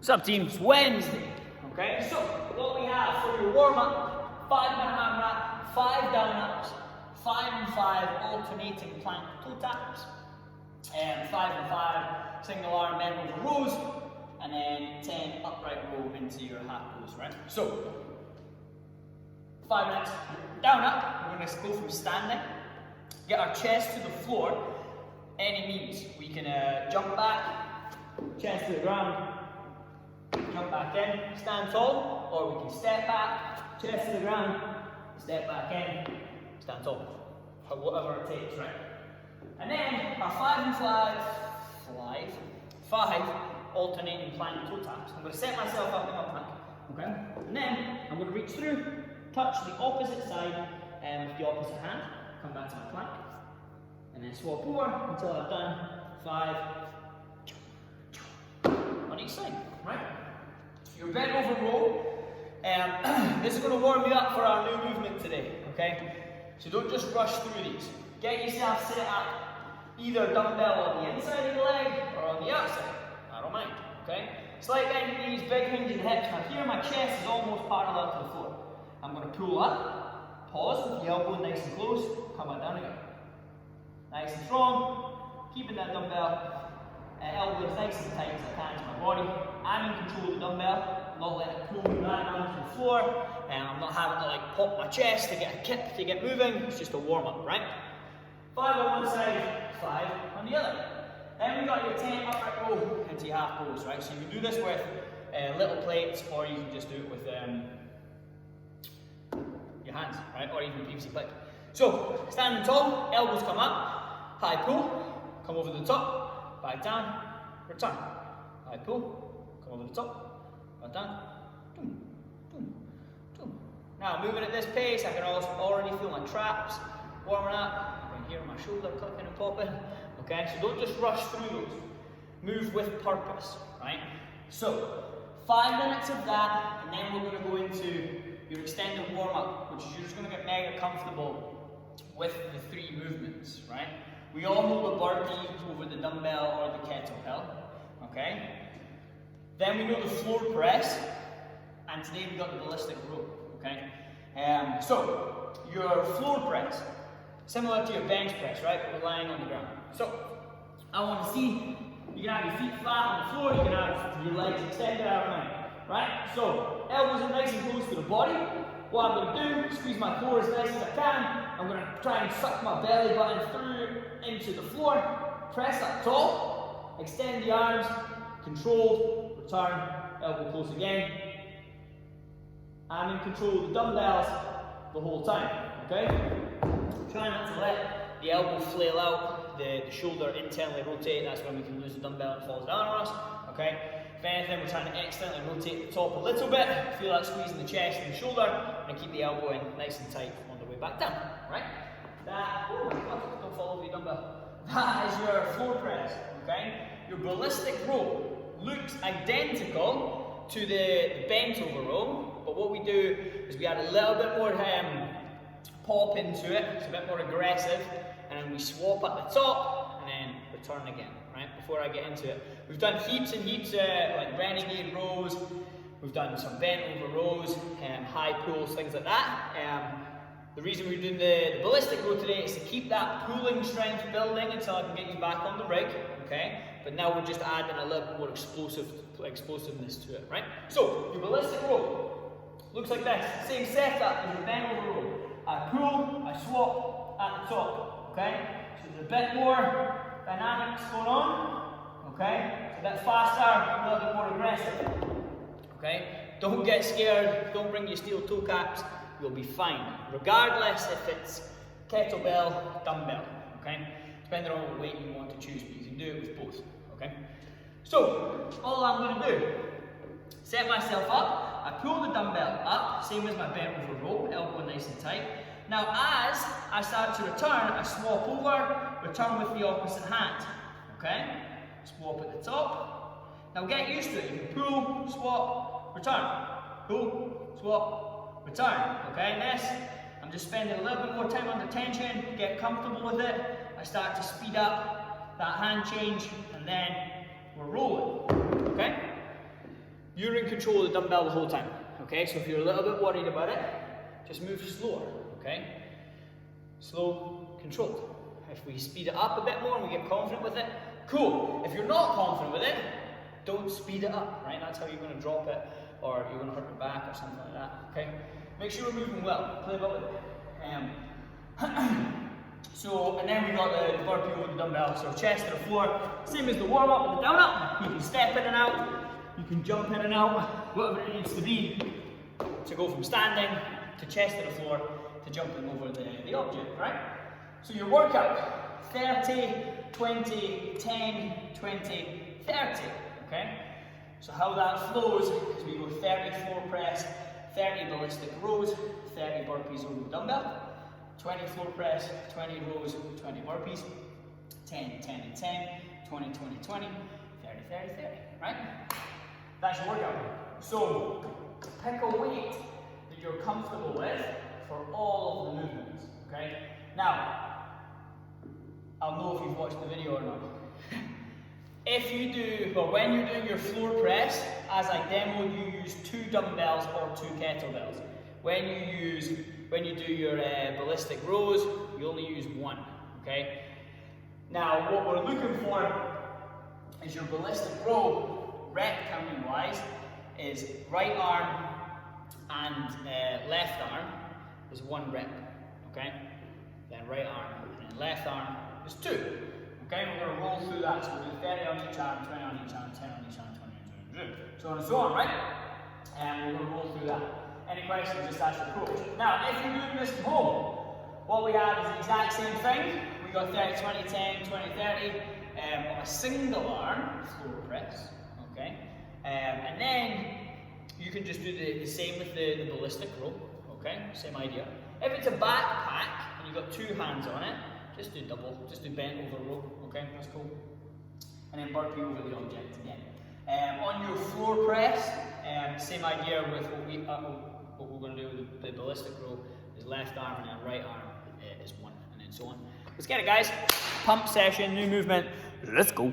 What's up, team? It's Wednesday. Okay, so what we have for your warm-up: 5-minute AMRAP, 5 down-ups, 5 and 5 alternating plank toe taps, and 5 and 5 single arm bent over rows, and then 10 upright row into your half rows, right? So 5 minutes down up. We're going to go from standing, get our chest to the floor. Any means we can jump back, chest to the ground, jump back in, stand tall, or we can step back, chest to the ground, step back in, stand tall, whatever it takes, right? And then our 5 and 5 alternating plank toe taps. I'm going to set myself up in my plank, okay? And then I'm going to reach through, touch the opposite side with the opposite hand, come back to my plank, and then swap over until I've done 5 on each side, right? Your bent over row, this is going to warm you up for our new movement today, okay? So don't just rush through these. Get yourself set up, either dumbbell on the inside of the leg or on the outside, I don't mind, okay? Slight bend in knees, big hinge in hips. Now here my chest is almost parallel to the floor. I'm going to pull up, pause with the elbow nice and close, come back down again. Nice and strong, keeping that dumbbell elbow as nice and tight as I can to my body. I'm in control of the dumbbell, not letting it pull me back down to the floor, and I'm not having to like pop my chest to get a kick to get moving. It's just a warm up, right? 5 on one side, 5 on the other. Then we got your 10 upright row into your half rows, right? So you can do this with little plates, or you can just do it with your hands, right? Or even PVC pipe. So standing tall, elbows come up, high pull, come over the top, back down, return. High pull, come over the top, back down, boom, boom, boom. Now moving at this pace, I can also already feel my traps warming up. Right here, my shoulder clicking and popping. Okay, so don't just rush through those. Move with purpose, right? So 5 minutes of that, and then we're going to go into your extended warm up, which is you're just going to get mega comfortable with the 3 movements, right? We all know the burpee over the dumbbell or the kettlebell, okay? Then we know the floor press, and today we got the ballistic row, okay? So your floor press, similar to your bench press, right? But we're lying on the ground. So I want to see, you can have your feet flat on the floor, you can have your legs extended out of line, right? So elbows are nice and close to the body. What I'm going to do, squeeze my core as nice as I can. I'm going to try and suck my belly button through into the floor. Press up tall, extend the arms, controlled, return, elbow close again. I'm in control of the dumbbells the whole time, okay? Try not to let the elbow flail out, the shoulder internally rotate. That's when we can lose the dumbbell and it falls down on us, okay? If anything, we're trying to externally rotate the top a little bit, feel like squeezing the chest and the shoulder, and keep the elbow in nice and tight on the way back down, right? That, oh my God, don't fall over your dumbbell. That is your floor press, okay? Your ballistic row looks identical to the bent over row, but what we do is we add a little bit more pop into it, it's a bit more aggressive, and then we swap at the top, and then return again, right? Before I get into it. We've done heaps and heaps like renegade rows, we've done some bent over rows, high pulls, things like that. The reason we're doing the ballistic row today is to keep that pulling strength building until I can get you back on the rig, okay? But now we're just adding a little bit more explosiveness to it, right? So, your ballistic row looks like this. Same setup as your bent over row. I pull, I swap at the top, okay? So there's a bit more dynamics going on, okay? It's a bit faster, a little bit more aggressive, okay? Don't get scared, don't bring your steel toe caps, you'll be fine. Regardless if it's kettlebell, dumbbell, okay? Depending on what weight you want to choose, but you can do it with both, okay? So, all I'm going to do, set myself up, I pull the dumbbell up, same as my bent over row, elbow nice and tight. Now as I start to return, I swap over, return with the opposite hand, okay? Swap at the top. Now get used to it, you can pull, swap, return. Pull, swap, return, okay? This, I'm just spending a little bit more time under tension, get comfortable with it. I start to speed up that hand change, and then we're rolling, okay? you're in control of the dumbbell the whole time. Okay, so if you're a little bit worried about it, just move slower. Okay, slow, controlled. If we speed it up a bit more and we get confident with it, cool. If you're not confident with it, don't speed it up, right? That's how you're going to drop it, or you're going to hurt your back or something like that, okay? Make sure we're moving well, play well with it. So, and then we got the burpee over the dumbbell, so chest to the floor, same as the warm up and the down up. You can step in and out, you can jump in and out, whatever it needs to be to go from standing to chest to the floor to jumping over the object, right? So your workout, 30, 20, 10, 20, 30, okay? So how that flows is we go 30 floor press, 30 ballistic rows, 30 burpees over the dumbbell, 20 floor press, 20 rows, 20 burpees, 10, 10 and 10, 20, 20, 20, 30, 30, 30, right? That's your workout. So pick a weight that you're comfortable with for all of the movements, okay? Now, I'll know if you've watched the video or not. If you do, well, when you're doing your floor press, as I demoed, you use 2 dumbbells or 2 kettlebells. When you do your ballistic rows, you only use 1, okay? Now, what we're looking for is your ballistic row, rep counting wise, is right arm and left arm is 1 rep, okay? Then right arm and then left arm is 2. Okay, we're going to roll through that, so we'll do 30 on each arm, 20 on each arm, 10 on each arm, 20 on each arm, so on and so on, right? And we're going to roll through that. Any questions, just ask your coach. Now, if you're doing this from home, what we have is the exact same thing. We got 30, 20, 10, 20, 30 on a single arm floor press, okay? And then you can just do the same with the ballistic row, okay? Same idea. If it's a backpack and you've got 2 hands on it, just do double, just do bent over row, okay, that's cool. And then burpee over the object again. On your floor press, same idea with what we're going to do with the ballistic row is left arm and then right arm is 1, and then so on. Let's get it, guys. Pump session, new movement, let's go.